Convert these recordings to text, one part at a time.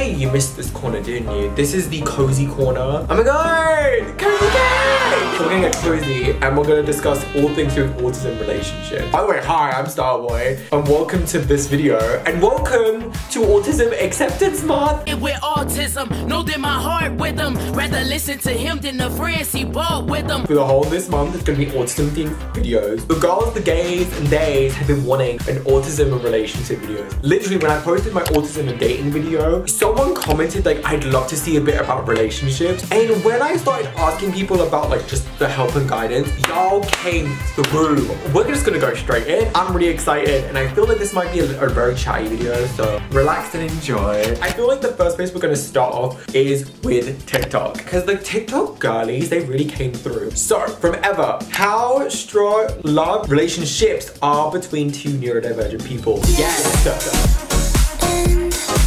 Hey, you missed this corner, didn't you? This is the cozy corner. Oh my god! Cozy cake! So we're gonna get cozy and we're gonna discuss all things with autism relationships. By the way, hi, I'm Styleboy and welcome to this video and welcome to Autism Acceptance Month. With autism, know that my heart with him. Rather listen to him than the friends he brought with him. For the whole of this month, it's gonna be autism themed videos. The girls, the gays, and theys have been wanting an autism and relationship video. Literally, when I posted my autism and dating video, someone commented like, I'd love to see a bit about relationships. And when I started asking people about like just the help and guidance, y'all came through. We're just gonna go straight in. I'm really excited and I feel like this might be a very chatty video, so relax and enjoy. I feel like the first place we're gonna start off is with TikTok, because the TikTok girlies, they really came through. So, from Eva, how strong love relationships are between two neurodivergent people? Yes.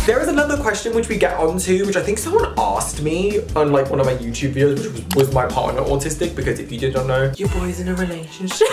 There is another question which we get onto, which I think someone asked me on like one of my YouTube videos, which was my partner autistic? Because if you did not know, your boy's in a relationship.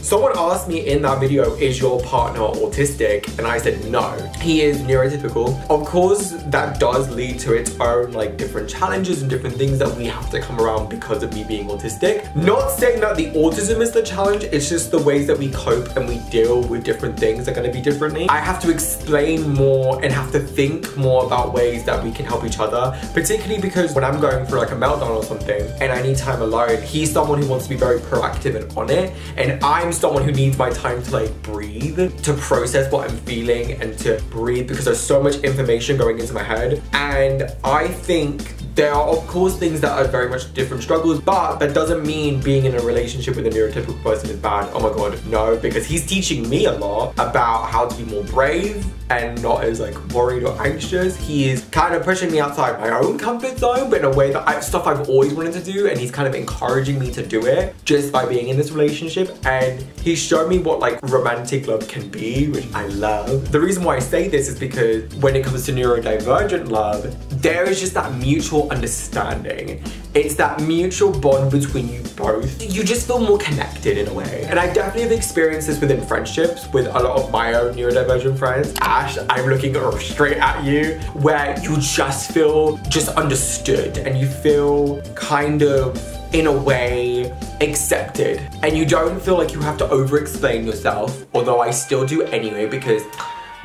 Someone asked me in that video, is your partner autistic? And I said no, he is neurotypical. Of course, that does lead to its own like different challenges and different things that we have to come around because of me being autistic. Not saying that the autism is the challenge, it's just the ways that we cope and we deal with different things are gonna be differently. I have to explain more and have to think more about ways that we can help each other, particularly because when I'm going through like a meltdown or something and I need time alone, he's someone who wants to be very proactive and on it, and I'm someone who needs my time to like breathe, to process what I'm feeling and to breathe because there's so much information going into my head. And I think there are of course things that are very much different struggles, but that doesn't mean being in a relationship with a neurotypical person is bad. Oh my god, no, because he's teaching me a lot about how to be more brave and not as like worried or anxious. He is kind of pushing me outside my own comfort zone, but in a way that stuff I've always wanted to do, and he's kind of encouraging me to do it just by being in this relationship. And he's shown me what like romantic love can be, which I love. The reason why I say this is because when it comes to neurodivergent love, there is just that mutual understanding. It's that mutual bond between you both. You just feel more connected in a way. And I definitely have experienced this within friendships with a lot of my own neurodivergent friends. Ash, I'm looking straight at you, where you just feel just understood and you feel kind of, in a way, accepted. And you don't feel like you have to over-explain yourself, although I still do anyway because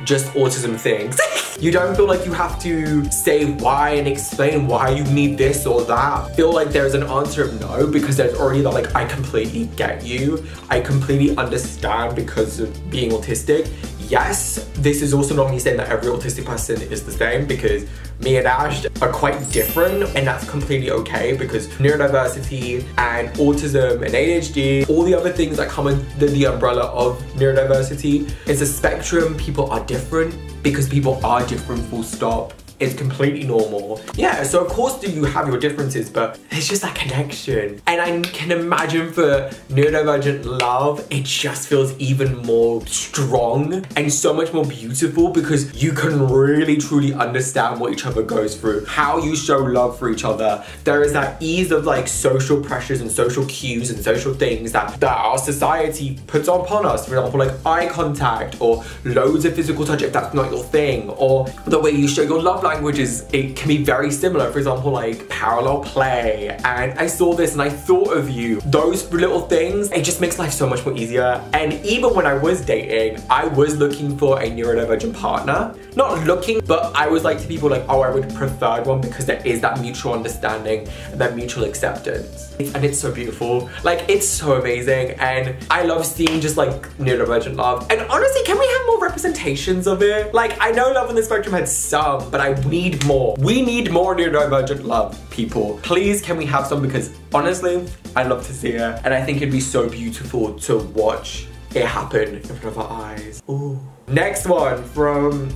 just autism things. You don't feel like you have to say why and explain why you need this or that. Feel like there's an answer of no, because there's already that like, I completely get you. I completely understand because of being autistic. Yes, this is also not me saying that every autistic person is the same, because me and Ash are quite different, and that's completely okay because neurodiversity and autism and ADHD, all the other things that come under the umbrella of neurodiversity, it's a spectrum. People are different because people are different, full stop. It's completely normal. Yeah, so of course do you have your differences, but there's just that connection. And I can imagine for neurodivergent love, it just feels even more strong and so much more beautiful because you can really truly understand what each other goes through, how you show love for each other. There is that ease of like social pressures and social cues and social things that our society puts upon us. For example, like eye contact or loads of physical touch if that's not your thing, or the way you show your love languages, it can be very similar. For example, like parallel play, and I saw this and I thought of you. Those little things, it just makes life so much more easier. And even when I was dating, I was looking for a neurodivergent partner. Not looking, but I was like to people like, oh, I would prefer one because there is that mutual understanding and that mutual acceptance. And it's so beautiful. Like, it's so amazing. And I love seeing just like neurodivergent love. And honestly, can we have more representations of it? Like, I know Love on the Spectrum had some, but I need more. We need more neurodivergent love, people. Please, can we have some? Because honestly, I'd love to see it. And I think it'd be so beautiful to watch it happen in front of our eyes. Ooh. Next one from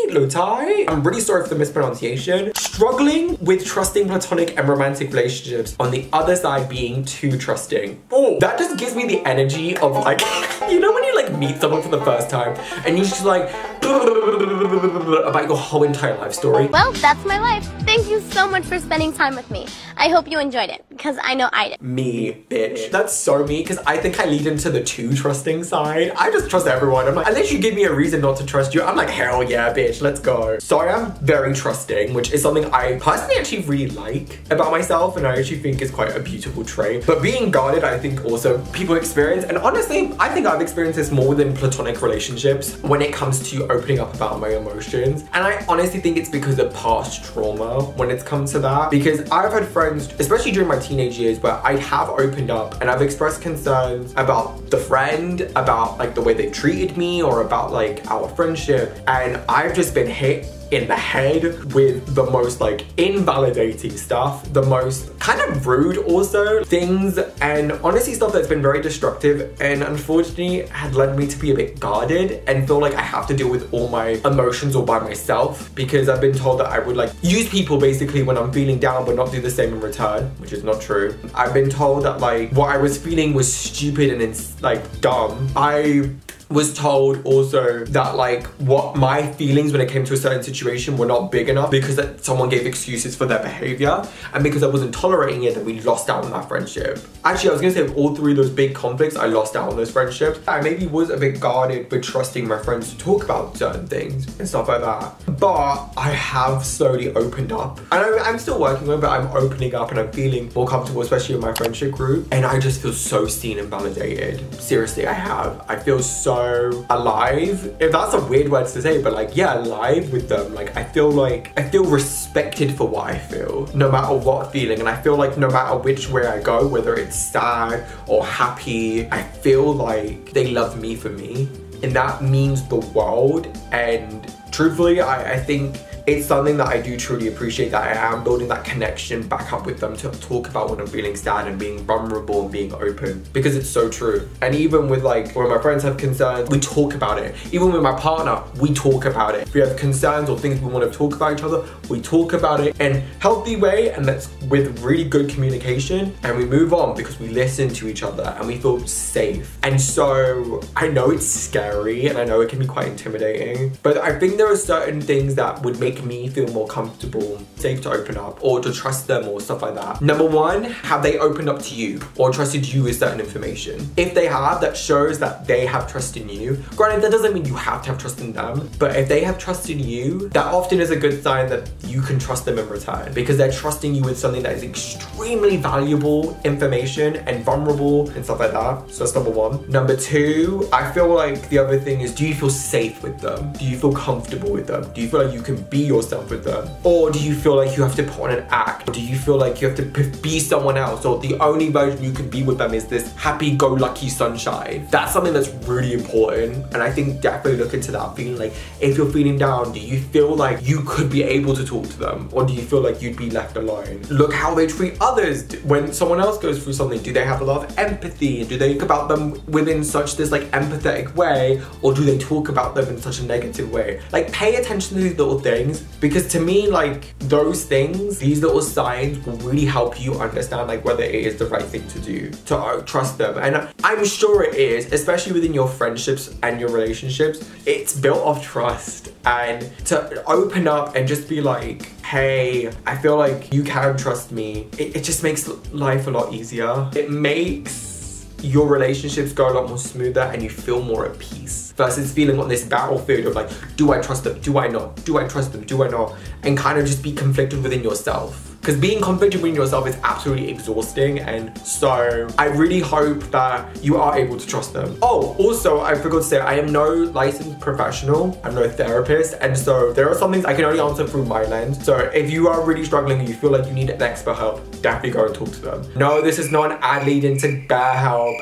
Lutai? I'm really sorry for the mispronunciation. Struggling with trusting platonic and romantic relationships, on the other side being too trusting. Oh, that just gives me the energy of like, you know when you like meet someone for the first time and you're just like, about your whole entire life story. Well, that's my life. Thank you so much for spending time with me. I hope you enjoyed it, because I know I did. Me, bitch. That's so me, because I think I lead into the too trusting side. I just trust everyone. I'm like, unless you give me a reason not to trust you, I'm like, hell yeah, bitch, let's go. So I am very trusting, which is something I personally actually really like about myself, and I actually think is quite a beautiful trait. But being guarded, I think also people experience, and honestly, I think I've experienced this more than platonic relationships when it comes to opening up about my emotions. And I honestly think it's because of past trauma when it's come to that, because I've had friends, especially during my teenage years, where I have opened up and I've expressed concerns about the friend, about like the way they treated me, or about like our friendship, and I've just been hit in the head with the most like invalidating stuff, the most kind of rude also things, and honestly stuff that's been very destructive, and unfortunately had led me to be a bit guarded and feel like I have to deal with all my emotions all by myself, because I've been told that I would like use people basically when I'm feeling down but not do the same in return, which is not true. I've been told that like what I was feeling was stupid and like dumb. I was told also that like what my feelings when it came to a certain situation were not big enough, because that someone gave excuses for their behavior, and because I wasn't tolerating it, that we lost out on that friendship. Actually, I was gonna say all three of those big conflicts, I lost out on those friendships. I maybe was a bit guarded with trusting my friends to talk about certain things and stuff like that. But I have slowly opened up, and I'm still working on it, but I'm opening up and I'm feeling more comfortable, especially in my friendship group, and I just feel so seen and validated. Seriously, I feel so alive, if that's a weird word to say, but like, yeah, alive with them. Like I feel respected for what I feel, no matter what feeling, and I feel like no matter which way I go, whether it's sad or happy, I feel like they love me for me, and that means the world. And truthfully, I think it's something that I do truly appreciate, that I am building that connection back up with them to talk about when I'm feeling sad and being vulnerable and being open, because it's so true. And even with like when my friends have concerns, we talk about it. Even with my partner, we talk about it. If we have concerns or things we want to talk about each other, we talk about it in a healthy way, and that's with really good communication, and we move on because we listen to each other and we feel safe. And so I know it's scary and I know it can be quite intimidating, but I think there are certain things that would make me feel more comfortable, safe to open up or to trust them or stuff like that. Number one, have they opened up to you or trusted you with certain information? If they have, that shows that they have trust in you. Granted, that doesn't mean you have to have trust in them, but if they have trust in you, that often is a good sign that you can trust them in return, because they're trusting you with something that is extremely valuable information and vulnerable and stuff like that. So that's number one. Number two, I feel like the other thing is, do you feel safe with them? Do you feel comfortable with them? Do you feel like you can be yourself with them? Or do you feel like you have to put on an act? Or do you feel like you have to be someone else, or the only version you can be with them is this happy-go-lucky sunshine? That's something that's really important, and I think definitely look into that, feeling like if you're feeling down, do you feel like you could be able to talk to them, or do you feel like you'd be left alone? Look how they treat others when someone else goes through something. Do they have a lot of empathy? Do they think about them within such this like empathetic way, or do they talk about them in such a negative way? Like, pay attention to these little things, because to me, like, those things, these little signs will really help you understand like whether it is the right thing to do, to trust them. And I'm sure it is, especially within your friendships and your relationships. It's built off trust, and to open up and just be like, hey, I feel like you can trust me. It just makes life a lot easier. It makes your relationships go a lot more smoother, and you feel more at peace, versus feeling on this battlefield of like, do I trust them? Do I not? Do I trust them? Do I not? And kind of just be conflicted within yourself. Because being conflicted within yourself is absolutely exhausting, and so I really hope that you are able to trust them. Oh, also, I forgot to say, I am no licensed professional, I'm no therapist, and so there are some things I can only answer through my lens. So if you are really struggling and you feel like you need an expert help, definitely go and talk to them. No, this is not an ad lead into bear help.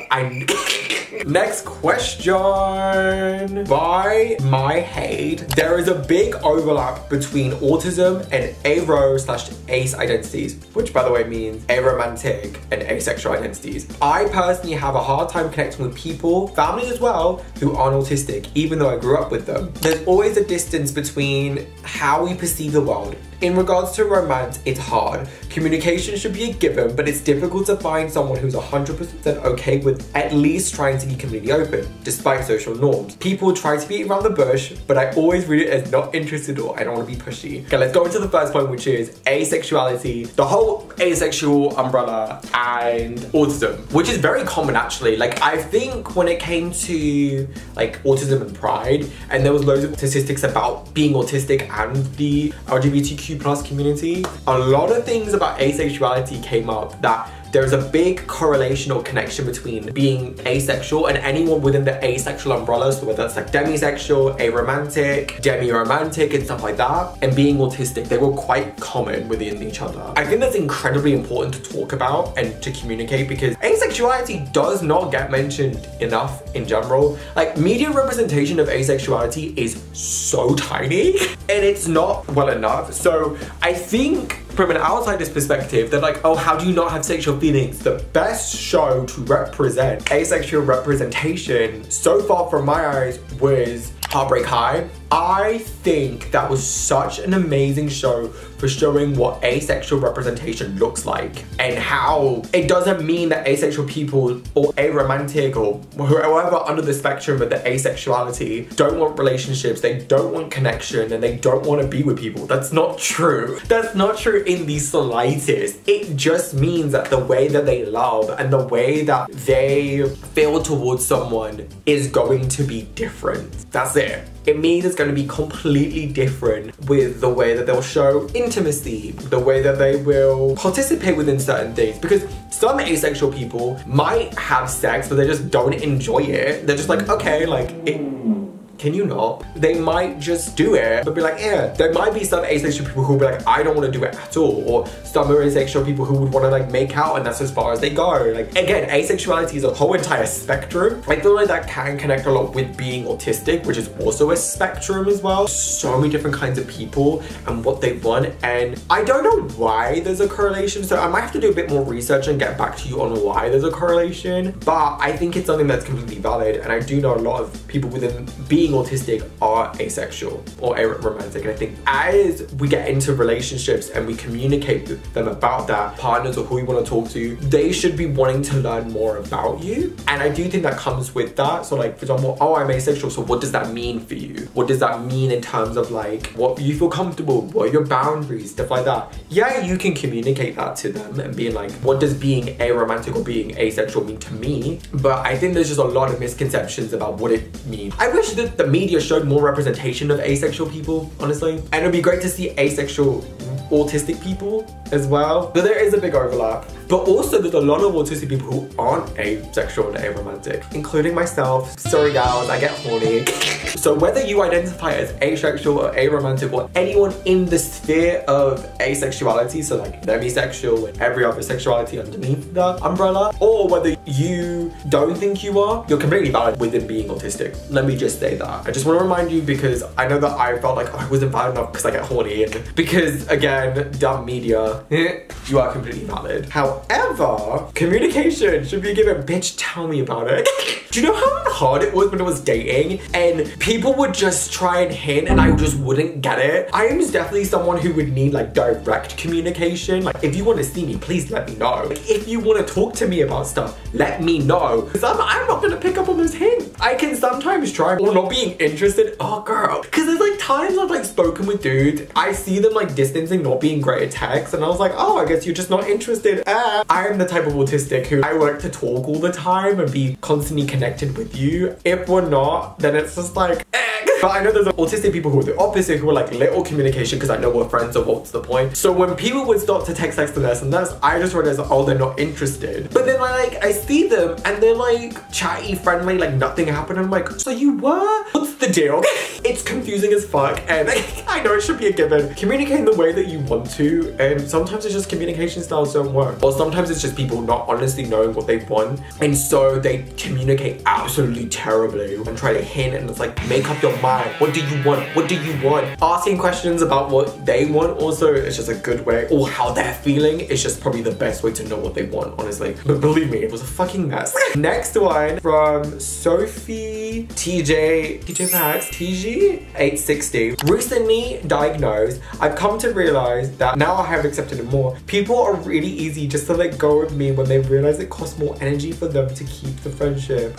Next question by my hate. There is a big overlap between autism and ARO/ACE identities, which by the way means aromantic and asexual identities. I personally have a hard time connecting with people, family as well, who aren't autistic, even though I grew up with them. There's always a distance between how we perceive the world. In regards to romance, it's hard. Communication should be a given, but it's difficult to find someone who's 100% okay with at least trying to be completely open, despite social norms. People try to beat around the bush, but I always read it as not interested or I don't want to be pushy. Okay, let's go into the first point, which is asexuality, the whole asexual umbrella, and autism, which is very common actually. Like, I think when it came to like autism and pride, and there was loads of statistics about being autistic and the LGBTQ+ community, a lot of things about asexuality came up that there's a big correlation or connection between being asexual and anyone within the asexual umbrella, so whether it's like demisexual, aromantic, demi-romantic and stuff like that, and being autistic, they were quite common within each other. I think that's incredibly important to talk about and to communicate, because asexuality does not get mentioned enough in general. Like, media representation of asexuality is so tiny and it's not well enough. So I think from an outsider's perspective, they're like, oh, how do you not have sexual feelings? The best show to represent asexual representation so far from my eyes was Heartbreak High. I think that was such an amazing show for showing what asexual representation looks like, and how it doesn't mean that asexual people or aromantic or whoever under the spectrum of the asexuality don't want relationships, they don't want connection, and they don't want to be with people. That's not true. That's not true in the slightest. It just means that the way that they love and the way that they feel towards someone is going to be different. That's it. It means it's going to be completely different with the way that they'll show intimacy, the way that they will participate within certain things. Because some asexual people might have sex, but they just don't enjoy it. They're just like, okay, like, can you not? They might just do it, but be like, yeah. There might be some asexual people who will be like, I don't want to do it at all. Or some asexual people who would want to like make out and that's as far as they go. Like, again, asexuality is a whole entire spectrum. I feel like that can connect a lot with being autistic, which is also a spectrum as well. So many different kinds of people and what they want. And I don't know why there's a correlation. So I might have to do a bit more research and get back to you on why there's a correlation. But I think it's something that's completely valid. And I do know a lot of people within being autistic are asexual or aromantic, and I think as we get into relationships and we communicate with them about that, partners or who you want to talk to, they should be wanting to learn more about you. And I do think that comes with that. So like, for example, oh, I'm asexual, so what does that mean for you? What does that mean in terms of like what you feel comfortable, what are your boundaries, stuff like that. Yeah, you can communicate that to them and being like, what does being aromantic or being asexual mean to me? But I think there's just a lot of misconceptions about what it means. I wish that the media showed more representation of asexual people, honestly. And it'd be great to see asexual autistic people as well. But there is a big overlap. But also there's a lot of autistic people who aren't asexual and aromantic, including myself. Sorry guys, I get horny. So whether you identify as asexual or aromantic or anyone in the sphere of asexuality, so like demisexual and every other sexuality underneath the umbrella, or whether you don't think you are, you're completely valid within being autistic. Let me just say that. I just want to remind you, because I know that I felt like I wasn't valid enough because I get horny, and because again, dumb media, you are completely valid. However, communication should be given. Bitch, tell me about it. Do you know how hard it was when I was dating and people would just try and hint and I just wouldn't get it? I am definitely someone who would need like direct communication. Like, if you want to see me, please let me know. Like, if you want to talk to me about stuff, let me know. Because I'm not gonna pick up on those hints. I can sometimes try, or not being interested. Oh girl. Because there's like times I've like spoken with dudes, I see them like distancing, not being great at text, and I was like, oh, I guess you're just not interested. I am the type of autistic who I like to talk all the time and be constantly connected with you. If we're not, then it's just like, But I know there's autistic people who are the opposite, who are like little communication, because I know we're friends, so what's the point? So when people would start to text and this, I just realized, oh, they're not interested. But then I see them and they're like chatty, friendly, like nothing happened. And I'm like, so you were? What's the deal? It's confusing as fuck, and I know it should be a given. Communicate in the way that you want to, and sometimes it's just communication styles don't work. Or sometimes it's just people not honestly knowing what they want, and so they communicate absolutely terribly and try to hint, and it's like, make up your mind. What do you want? What do you want? Asking questions about what they want also is just a good way, or how they're feeling. It's just probably the best way to know what they want, honestly. But believe me, it was a fucking mess. Next one from Sophie TJ Max TG 860. Recently diagnosed, I've come to realize that now I have accepted it more. People are really easy just to let go of me when they realize it costs more energy for them to keep the friendship.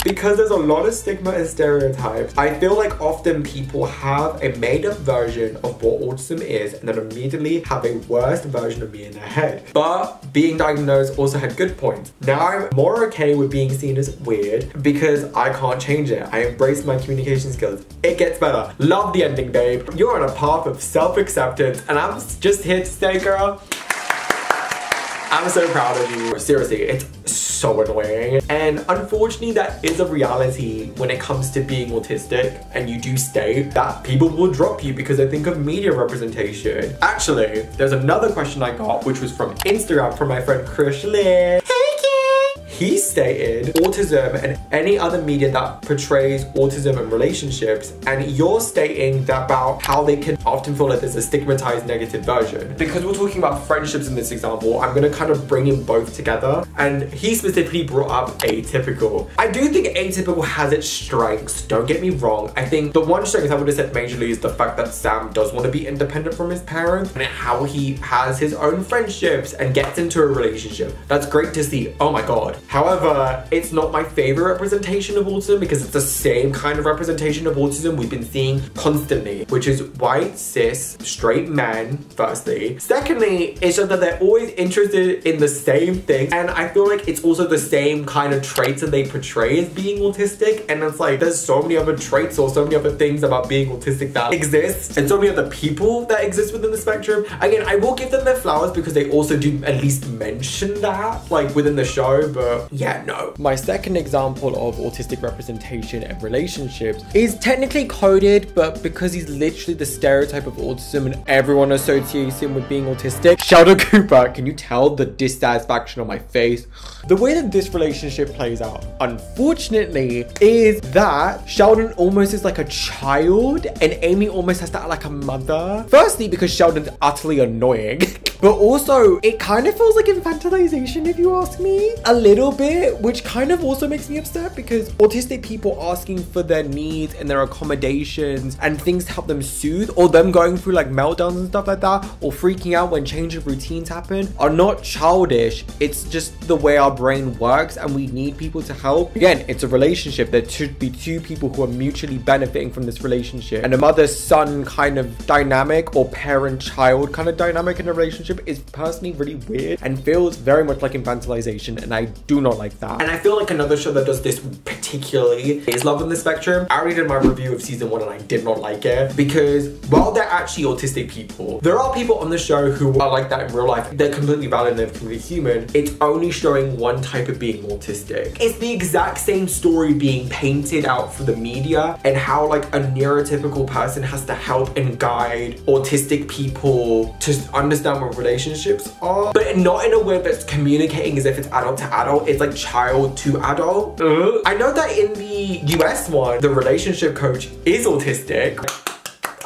because there's a lot of stigma and stereotypes. I feel like often people have a made-up version of what autism is and then immediately have a worse version of me in their head. But being diagnosed also had good points. Now I'm more okay with being seen as weird because I can't change it. I embrace my communication skills. It gets better. Love the ending, babe. You're on a path of self-acceptance and I'm just here to say, girl, I'm so proud of you. Seriously, it's so annoying. And unfortunately, that is a reality when it comes to being autistic, and you do state that people will drop you because they think of media representation. Actually, there's another question I got, which was from Instagram from my friend Chris Lee. He stated autism and any other media that portrays autism and relationships, and you're stating that about how they can often feel like there's a stigmatized negative version. Because we're talking about friendships in this example, I'm gonna kind of bring in both together, and he specifically brought up atypical. I do think atypical has its strengths, don't get me wrong. I think the one strength I would have said majorly is the fact that Sam does want to be independent from his parents and how he has his own friendships and gets into a relationship. That's great to see, oh my god. However, it's not my favorite representation of autism because it's the same kind of representation of autism we've been seeing constantly, which is white, cis, straight men, firstly. Secondly, it's just that they're always interested in the same thing, and I feel like it's also the same kind of traits that they portray as being autistic, and it's like there's so many other traits or so many other things about being autistic that exist, and so many other people that exist within the spectrum. Again, I will give them their flowers because they also do at least mention that, like, within the show, but yeah, no. My second example of autistic representation and relationships is technically coded, but because he's literally the stereotype of autism and everyone associates him with being autistic. Sheldon Cooper, can you tell the dissatisfaction on my face? The way that this relationship plays out, unfortunately, is that Sheldon almost is like a child and Amy almost has to act like a mother. Firstly, because Sheldon's utterly annoying, but also it kind of feels like infantilization, if you ask me. A little bit, which kind of also makes me upset because autistic people asking for their needs and their accommodations and things to help them soothe, or them going through like meltdowns and stuff like that, or freaking out when change of routines happen, are not childish. It's just the way our brain works and we need people to help. Again, it's a relationship. There should be two people who are mutually benefiting from this relationship, and a mother-son kind of dynamic or parent-child kind of dynamic in a relationship is personally really weird and feels very much like infantilization, and I do not like that. And I feel like another show that does this particularly is Love on the Spectrum. I already did my review of season 1 and I did not like it because while they're actually autistic people, there are people on the show who are like that in real life. They're completely valid and they're completely human. It's only showing one type of being autistic. It's the exact same story being painted out for the media and how like a neurotypical person has to help and guide autistic people to understand what relationships are, but not in a way that's communicating as if it's adult to adult. It's like child to adult. I know that in the US one, the relationship coach is autistic.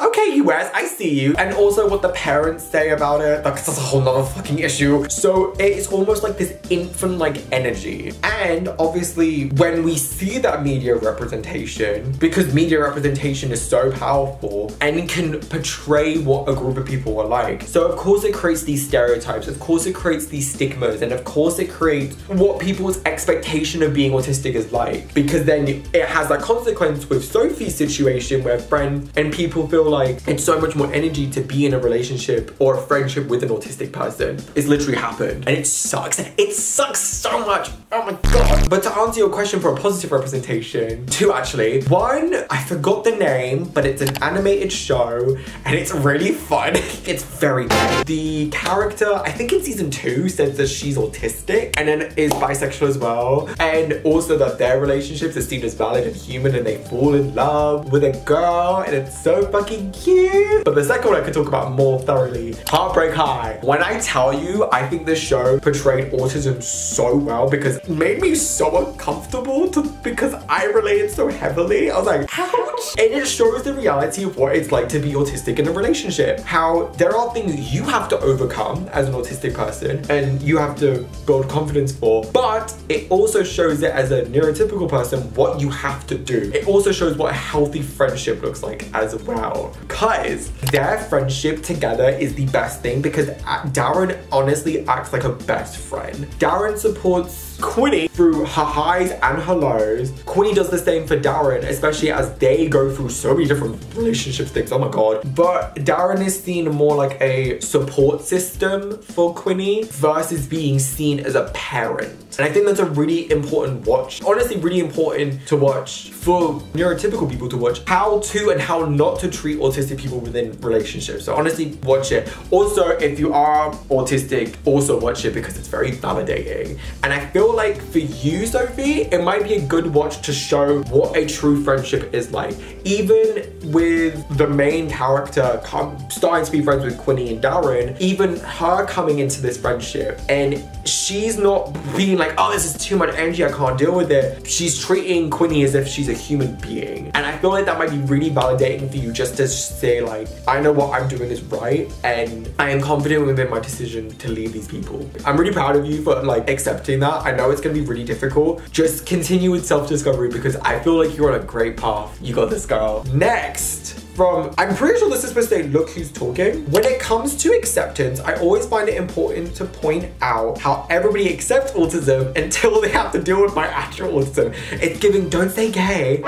Okay, US, I see you. And also what the parents say about it, like, that's a whole nother fucking issue. So it's almost like this infant-like energy. And obviously, when we see that media representation, because media representation is so powerful and can portray what a group of people are like. So of course it creates these stereotypes, of course it creates these stigmas, and of course it creates what people's expectation of being autistic is like. Because then it has that consequence with Sophie's situation where friends and people feel like it's so much more energy to be in a relationship or a friendship with an autistic person. It's literally happened and it sucks. It sucks so much. Oh my god. But to answer your question for a positive representation, two actually. One, I forgot the name, but it's an animated show and it's really fun. It's very good. The character, I think in season 2, says that she's autistic and then is bisexual as well. And also that their relationships are seen as valid and human and they fall in love with a girl and it's so fucking cute. But the second one I could talk about more thoroughly, Heartbreak High. When I tell you, I think this show portrayed autism so well because it made me so uncomfortable because I related so heavily. I was like, ouch. And it shows the reality of what it's like to be autistic in a relationship. How there are things you have to overcome as an autistic person and you have to build confidence for, but it also shows it as a neurotypical person what you have to do. It also shows what a healthy friendship looks like as well. Because their friendship together is the best thing because Darren honestly acts like a best friend. Darren supports Quinny through her highs and her lows. Quinny does the same for Darren, especially as they go through so many different relationship things, oh my god. But Darren is seen more like a support system for Quinny versus being seen as a parent. And I think that's a really important watch. Honestly, really important to watch for neurotypical people to watch how to and how not to treat autistic people within relationships. So honestly, watch it. Also, if you are autistic, also watch it because it's very validating. And I feel like for you, Sophie, it might be a good watch to show what a true friendship is like. Even with the main character starting to be friends with Quinny and Darren, even her coming into this friendship and she's not being like, oh, this is too much energy, I can't deal with it. She's treating Quinny as if she's a human being. And I feel like that might be really validating for you, just to say like, I know what I'm doing is right and I am confident within my decision to leave these people. I'm really proud of you for like accepting that. I know it's gonna be really difficult. Just continue with self-discovery because I feel like you're on a great path. You got this, girl. Next, from, I'm pretty sure this is supposed to say, look who's talking. When it comes to acceptance, I always find it important to point out how everybody accepts autism until they have to deal with my actual autism. It's giving, don't say gay.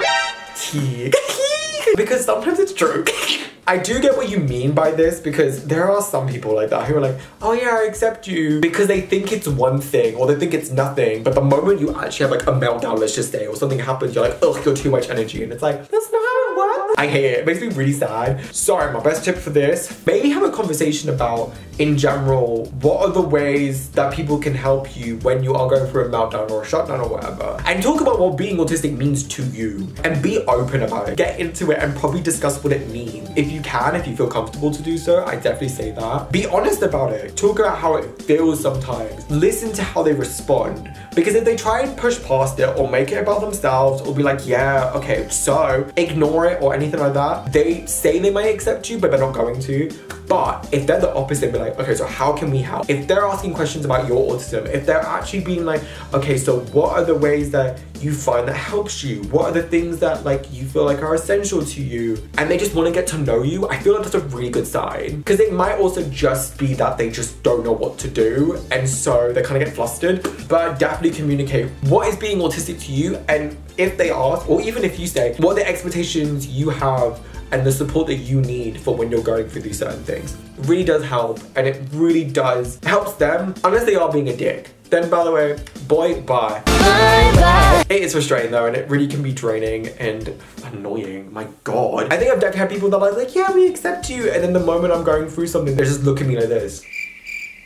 Because sometimes it's true. I do get what you mean by this because there are some people like that who are like, oh yeah, I accept you, because they think it's one thing or they think it's nothing. But the moment you actually have like a meltdown, let's just say, or something happens, you're like, ugh, you're too much energy. And it's like, that's not how it works. I hate it. It makes me really sad. Sorry, my best tip for this, maybe have a conversation about, in general, what are the ways that people can help you when you are going through a meltdown or a shutdown or whatever. And talk about what being autistic means to you and be open about it. Get into it and probably discuss what it means. If you can, if you feel comfortable to do so, I definitely say that. Be honest about it. Talk about how it feels sometimes. Listen to how they respond. Because if they try and push past it or make it about themselves or be like, yeah, okay, so ignore it or anything like that, they say they might accept you, but they're not going to. But if they're the opposite, be like, okay, so how can we help? If they're asking questions about your autism, if they're actually being like, okay, so what are the ways that you find that helps you? What are the things that like you feel like are essential to you? And they just want to get to know you. I feel like that's a really good sign. Because it might also just be that they just don't know what to do. And so they kind of get flustered. But definitely communicate what is being autistic to you. And if they ask, or even if you say, what are the expectations you have and the support that you need for when you're going through these certain things. It really does help, and it really does helps them, unless they are being a dick. Then, by the way, boy, bye. Bye. It is frustrating though, and it really can be draining and annoying. My god. I think I've definitely had people that are like, yeah, we accept you, and then the moment I'm going through something, they just look at me like this.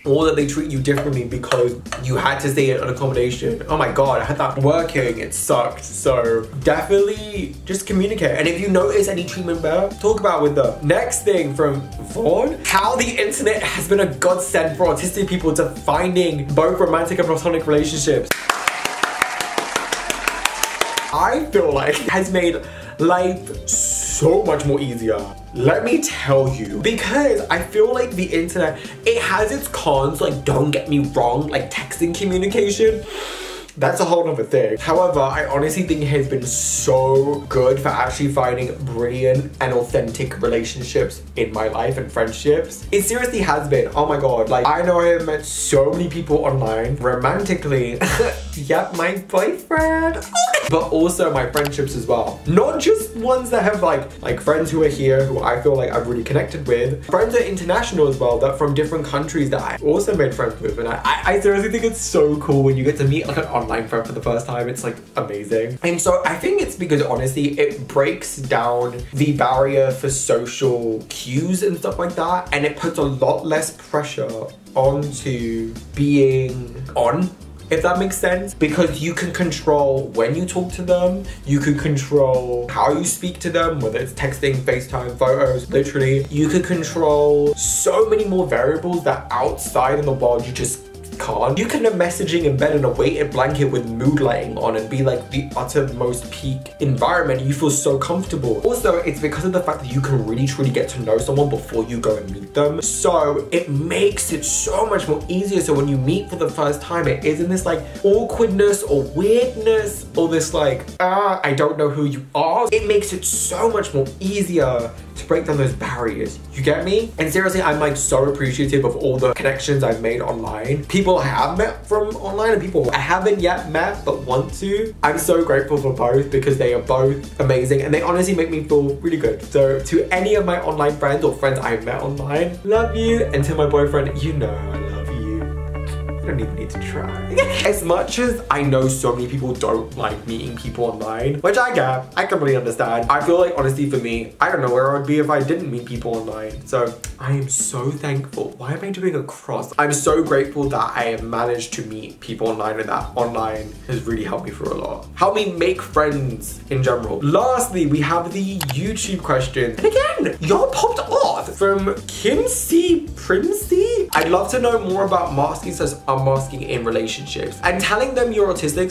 Or that they treat you differently because you had to say an accommodation. Oh my god, I had that working, it sucked. So definitely just communicate. And if you notice any treatment better, talk about it with them. Next thing from Vaughn, how the internet has been a godsend for autistic people to finding both romantic and platonic relationships. I feel like it has made life so much more easier. Let me tell you, because I feel like the internet, it has its cons, like don't get me wrong, like texting communication, that's a whole nother thing. However, I honestly think it has been so good for actually finding brilliant and authentic relationships in my life and friendships. It seriously has been. Oh my god, like I know I have met so many people online romantically. Yep, my boyfriend. But also my friendships as well. Not just ones that have like friends who are here who I feel like I've really connected with. Friends that are international as well, that from different countries that I also made friends with. And I seriously think it's so cool when you get to meet like an online friend for the first time. It's like amazing. And so I think it's because honestly, it breaks down the barrier for social cues and stuff like that. And it puts a lot less pressure onto being on, if that makes sense, because you can control when you talk to them, you can control how you speak to them, whether it's texting, FaceTime, photos, literally. You can control so many more variables that outside in the world you just can't. You can have messaging in bed in a weighted blanket with mood lighting on and be like the uttermost peak environment. You feel so comfortable. Also, it's because of the fact that you can really truly get to know someone before you go and meet them. So it makes it so much more easier. So when you meet for the first time, it isn't this like awkwardness or weirdness or this like, I don't know who you are. It makes it so much more easier to break down those barriers. You get me? And seriously, I'm like so appreciative of all the connections I've made online. People people I have met from online and people I haven't yet met but want to. I'm so grateful for both because they are both amazing and they honestly make me feel really good. So to any of my online friends or friends I've met online, love you. And to my boyfriend, you know I love you. I don't even need to try. As much as I know so many people don't like meeting people online, which I get, I completely understand. I feel like honestly for me, I don't know where I would be if I didn't meet people online. So I am so thankful. Why am I doing a cross? I'm so grateful that I have managed to meet people online and that online has really helped me through a lot. Help me make friends in general. Lastly, we have the YouTube question. And again, y'all popped off from Kim C. Primsy. I'd love to know more about masking / unmasking in relationships and telling them you're autistic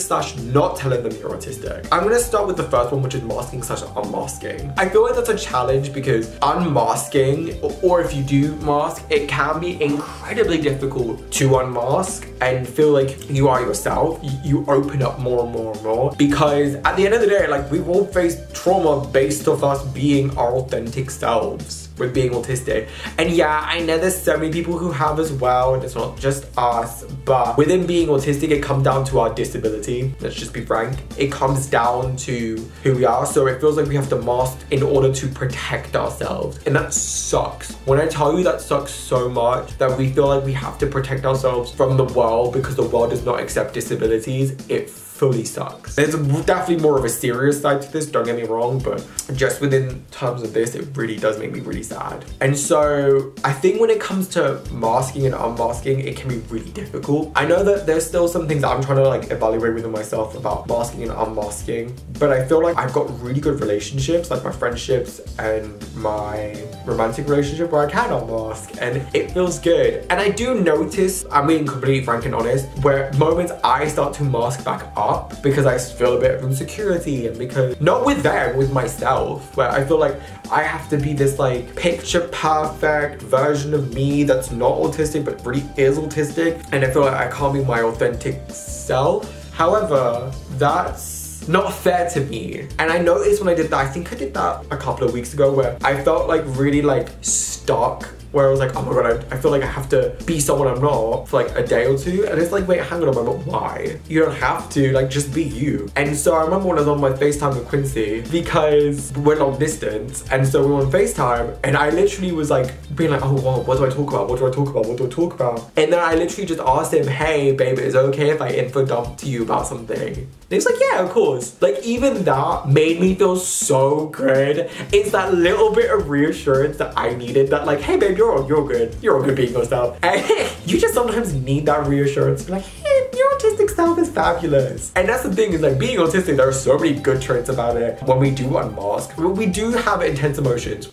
/ not telling them you're autistic. I'm gonna start with the first one, which is masking / unmasking. I feel like that's a challenge because unmasking, or if you do mask, it can be incredibly difficult to unmask and feel like you are yourself. You open up more and more and more because at the end of the day, like we all face trauma based off us being our authentic selves with being autistic. And yeah, I know there's so many people who have as well, and it's not just us, but within being autistic, it comes down to our disability. Let's just be frank. It comes down to who we are. So it feels like we have to mask in order to protect ourselves. And that sucks. When I tell you that sucks so much, that we feel like we have to protect ourselves from the world because the world does not accept disabilities, it fully sucks. There's definitely more of a serious side to this, don't get me wrong, but just within terms of this, it really does make me really sad. And so I think when it comes to masking and unmasking, it can be really difficult. I know that there's still some things that I'm trying to like evaluate within myself about masking and unmasking, but I feel like I've got really good relationships, like my friendships and my romantic relationship where I can unmask and it feels good. And I do notice, I'm being completely frank and honest, where moments I start to mask back up because I feel a bit of insecurity and because, not with them, with myself, where I feel like I have to be this like picture perfect version of me that's not autistic but really is autistic, and I feel like I can't be my authentic self. However, that's not fair to me. And I noticed when I did that, I think I did that a couple of weeks ago, where I felt like really like stuck, where I was like, oh my god, I feel like I have to be someone I'm not for like a day or two. And it's like, wait, hang on a moment, why? You don't have to, like, just be you. And so I remember when I was on my FaceTime with Quincy, because we're long distance, and so we were on FaceTime, and I literally was like, being like, oh wow, what do I talk about? What do I talk about? What do I talk about? And then I literally just asked him, hey babe, is it okay if I info dump to you about something? And he was like, yeah, of course. Like, even that made me feel so good. It's that little bit of reassurance that I needed, that like, hey babe, you're good. You're all good being yourself. And you just sometimes need that reassurance. Like, hey, your autistic self is fabulous. And that's the thing, is like, being autistic, there are so many good traits about it. When we do unmask, we do have intense emotions.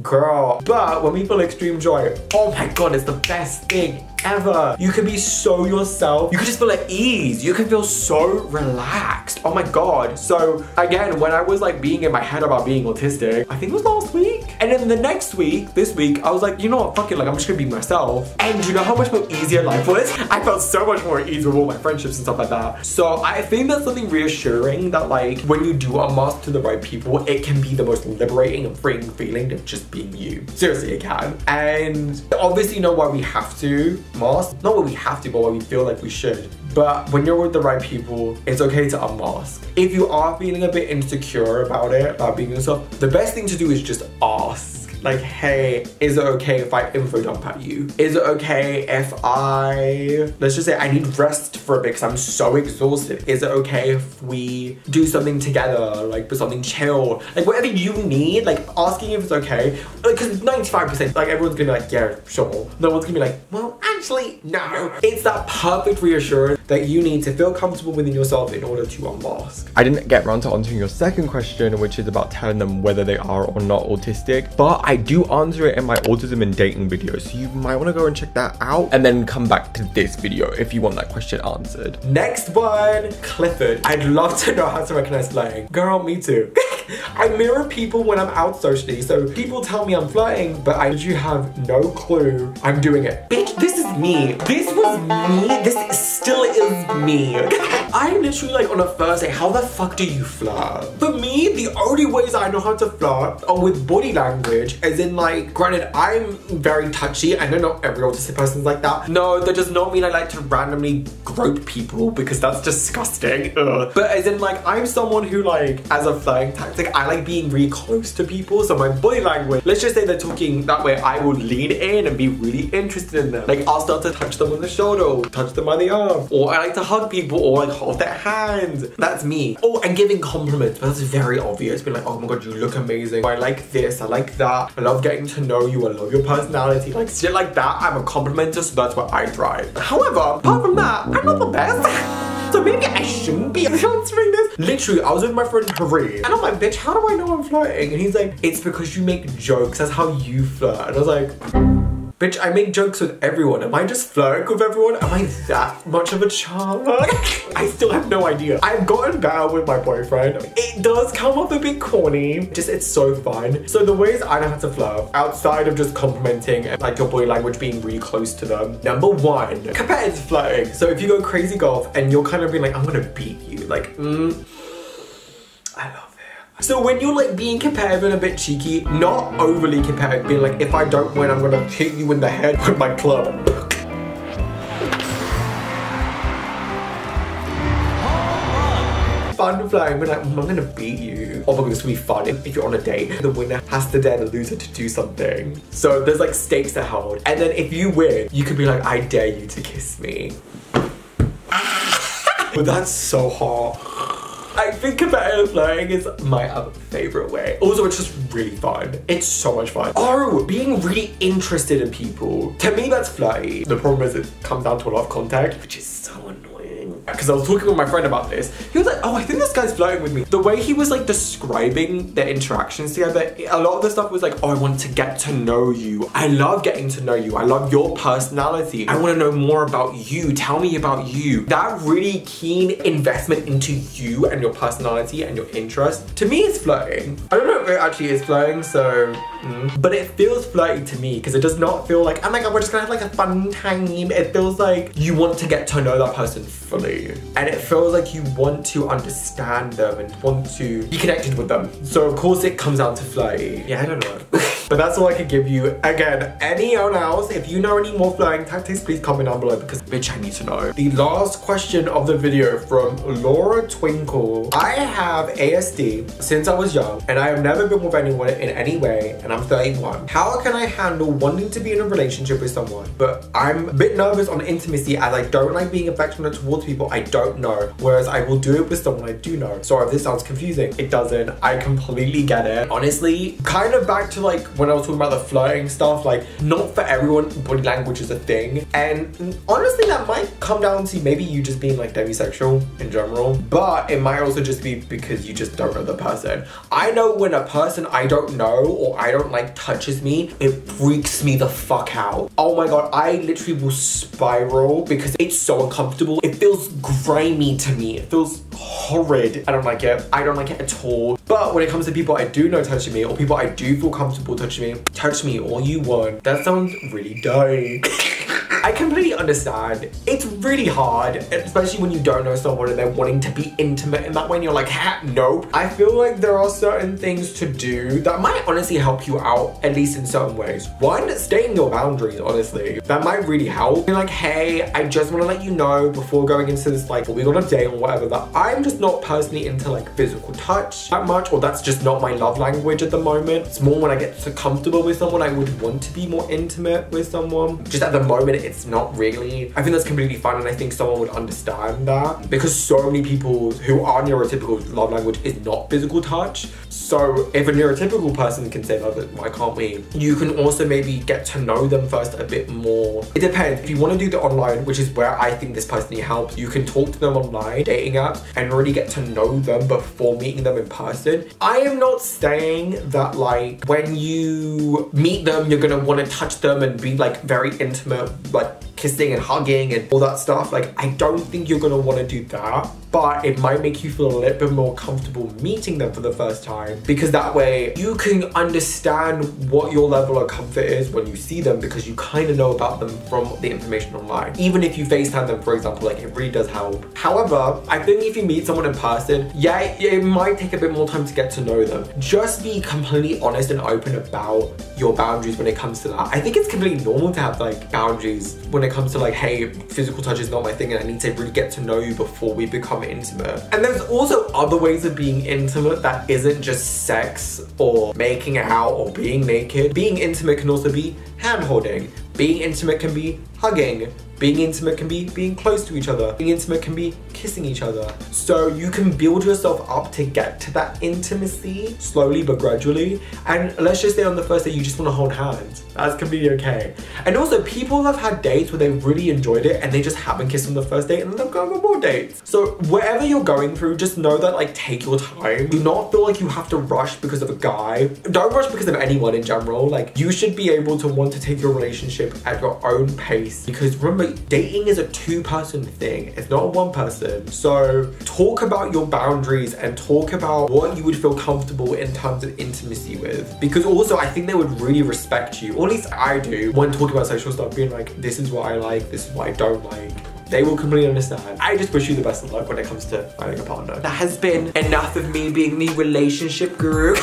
Girl. But when we feel extreme joy, oh my god, it's the best thing ever. You can be so yourself. You can just feel at ease. You can feel so relaxed. Oh my god. So again, when I was like being in my head about being autistic, I think it was last week. And then the next week, this week, I was like, you know what, fuck it, like I'm just gonna be myself. And you know how much more easier life was? I felt so much more at ease with all my friendships and stuff like that. So I think that's something reassuring, that like when you do unmask to the right people, it can be the most liberating and freeing feeling of just being you. Seriously, it can. And obviously, you know why we have to mask? Not what we have to, but what we feel like we should. But when you're with the right people, it's okay to unmask. If you are feeling a bit insecure about it, about being yourself, the best thing to do is just ask. Like, hey, is it okay if I info dump at you? Is it okay if let's just say I need rest for a bit because I'm so exhausted. Is it okay if we do something together, like something chill? Like whatever you need, like asking if it's okay. Because 95%, like everyone's gonna be like, yeah, sure. No one's gonna be like, well, actually, no. It's that perfect reassurance that you need to feel comfortable within yourself in order to unmask. I didn't get around to answering your second question, which is about telling them whether they are or not autistic, but I do answer it in my autism and dating video, so you might want to go and check that out and then come back to this video if you want that question answered. Next one, Clifford. I'd love to know how to recognize flirting. Girl, me too. I mirror people when I'm out socially, so people tell me I'm flirting, but I literally have no clue I'm doing it. Bitch, this is me. This was me. This still is me. I'm literally like on a first date, how the fuck do you flirt? For me, the only ways I know how to flirt are with body language as in like, granted, I'm very touchy. I know not every autistic person's like that. No, that does not mean I like to randomly grope people because that's disgusting. Ugh. But as in like, I'm someone who like, as a flirting tactic, I like being really close to people. So my body language, let's just say they're talking that way, I will lean in and be really interested in them. Like I'll start to touch them on the shoulder, or touch them on the arm, or I like to hug people or like hold their hands. That's me. Oh, and giving compliments, but that's very obvious. Being like, oh my god, you look amazing. I like this, I like that. I love getting to know you, I love your personality. Like shit like that, I'm a complimenter, so that's what I drive. However, apart from that, I'm not the best. So maybe I shouldn't be answering this. Literally, I was with my friend Harry, and I'm like, bitch, how do I know I'm flirting? And he's like, it's because you make jokes, that's how you flirt. And I was like, bitch, I make jokes with everyone. Am I just flirting with everyone? Am I that much of a charmer? I still have no idea. I've gotten better with my boyfriend. It does come off a bit corny. Just, it's so fun. So the ways I know how to flirt, outside of just complimenting and like your body language being really close to them. Number one, competitive flirting. So if you go crazy golf and you're kind of being like, I'm gonna beat you. Like, I love it. So when you're like being competitive and a bit cheeky, not overly competitive, being like, if I don't win, I'm gonna hit you in the head with my club. Fun flirting, we're like, I'm gonna beat you. Oh my god, this will be fun. If you're on a date, the winner has to dare the loser to do something. So there's like stakes to hold. And then if you win, you could be like, I dare you to kiss me. But that's so hot. I think competitive flirting is my other favorite way. Also, it's just really fun. It's so much fun. Oh, being really interested in people. To me, that's flirty. The problem is it comes down to a lot of contact, which is so annoying. Because I was talking with my friend about this. He was like, oh, I think this guy's flirting with me. The way he was like describing their interactions together, a lot of the stuff was like, oh, I want to get to know you. I love getting to know you. I love your personality. I want to know more about you. Tell me about you. That really keen investment into you and your personality and your interest, to me, is flirting. I don't know if it actually is flirting, so but it feels flirty to me because it does not feel like, oh my god, we're just gonna have like a fun time. It feels like you want to get to know that person fully, and it feels like you want to understand them and want to be connected with them. So of course it comes down to flirty. Yeah, I don't know. But that's all I could give you. Again, anyone else, if you know any more flirting tactics, please comment down below because bitch, I need to know. The last question of the video from Laura Twinkle. I have ASD since I was young and I have never been with anyone in any way, and I'm 31. How can I handle wanting to be in a relationship with someone, but I'm a bit nervous on intimacy as I don't like being affectionate towards people I don't know, whereas I will do it with someone I do know. Sorry if this sounds confusing. It doesn't. I completely get it. Honestly, kind of back to like when I was talking about the flirting stuff, like not for everyone body language is a thing, and honestly that might come down to maybe you just being like demisexual in general, but it might also just be because you just don't know the person. I know when a person I don't know or I don't like touches me, it freaks me the fuck out. Oh my god, I literally will spiral because it's so uncomfortable. It feels grimy to me. It feels horrid. I don't like it. I don't like it at all. But when it comes to people I do know touching me, or people I do feel comfortable touching me, touch me all you want. That sounds really dark. I completely understand. It's really hard, especially when you don't know someone and they're wanting to be intimate in that way and you're like, nope. I feel like there are certain things to do that might honestly help you out, at least in certain ways. One, stating your boundaries, honestly. That might really help. Be like, hey, I just want to let you know before going into this, like, we're on a date or whatever, that I'm just not personally into like physical touch that much, or that's just not my love language at the moment. It's more when I get so comfortable with someone, I would want to be more intimate with someone. Just at the moment, it's not really. I think that's completely fine, and I think someone would understand that because so many people who are neurotypical love language is not physical touch. So if a neurotypical person can say that, why can't we? You can also maybe get to know them first a bit more. It depends. If you want to do the online, which is where I think this personally helps, you can talk to them online, dating apps, and really get to know them before meeting them in person. I am not saying that like when you meet them, you're gonna want to touch them and be like very intimate, like kissing and hugging and all that stuff. Like, I don't think you're gonna wanna do that, but it might make you feel a little bit more comfortable meeting them for the first time, because that way you can understand what your level of comfort is when you see them, because you kind of know about them from the information online. Even if you FaceTime them, for example, like, it really does help. However, I think if you meet someone in person, yeah, it might take a bit more time to get to know them. Just be completely honest and open about your boundaries when it comes to that. I think it's completely normal to have like boundaries when it comes to like, hey, physical touch is not my thing and I need to really get to know you before we become intimate. And there's also other ways of being intimate that isn't just sex or making out or being naked. Being intimate can also be hand holding. Being intimate can be hugging. Being intimate can be being close to each other. Being intimate can be kissing each other. So you can build yourself up to get to that intimacy slowly but gradually. And let's just say on the first day you just want to hold hands. That's completely okay. And also, people have had dates where they really enjoyed it and they just haven't kissed on the first date and they've gone on more dates. So whatever you're going through, just know that, like, take your time. Do not feel like you have to rush because of a guy. Don't rush because of anyone in general. Like, you should be able to want to take your relationship at your own pace, because remember, dating is a two-person thing. It's not a one-person. So talk about your boundaries and talk about what you would feel comfortable in terms of intimacy with, because also I think they would really respect you, or at least I do, when talking about sexual stuff, being like, this is what I like, this is what I don't like. They will completely understand. I just wish you the best of luck when it comes to finding a partner. That has been enough of me being the relationship guru.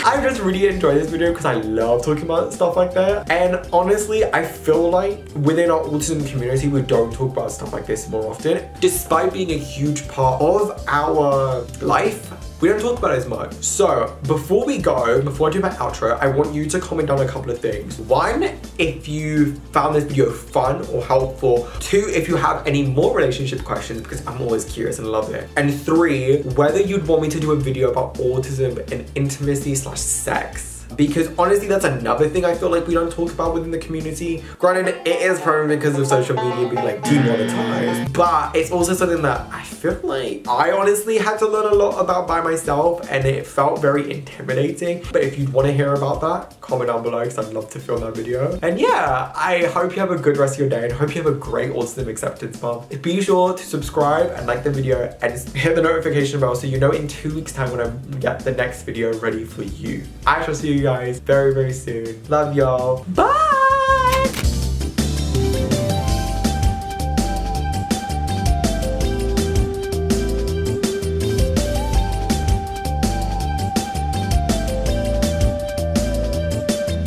I just really enjoyed this video because I love talking about stuff like that. And honestly, I feel like within our autism community, we don't talk about stuff like this more often. Despite being a huge part of our life, we don't talk about it as much. So before we go, before I do my outro, I want you to comment down a couple of things. One, if you found this video fun or helpful. Two, if you have any more relationship questions, because I'm always curious and love it. And three, whether you'd want me to do a video about autism and intimacy/sex. Because honestly, that's another thing I feel like we don't talk about within the community. Granted, it is probably because of social media being like demonetized, but it's also something that I feel like I honestly had to learn a lot about by myself, and it felt very intimidating. But if you'd want to hear about that, comment down below, because I'd love to film that video. And yeah, I hope you have a good rest of your day and hope you have a great Autism Acceptance Month. Be sure to subscribe and like the video and hit the notification bell so you know in 2 weeks time when I get the next video ready for you. I shall see you guys very, very soon. Love y'all. Bye!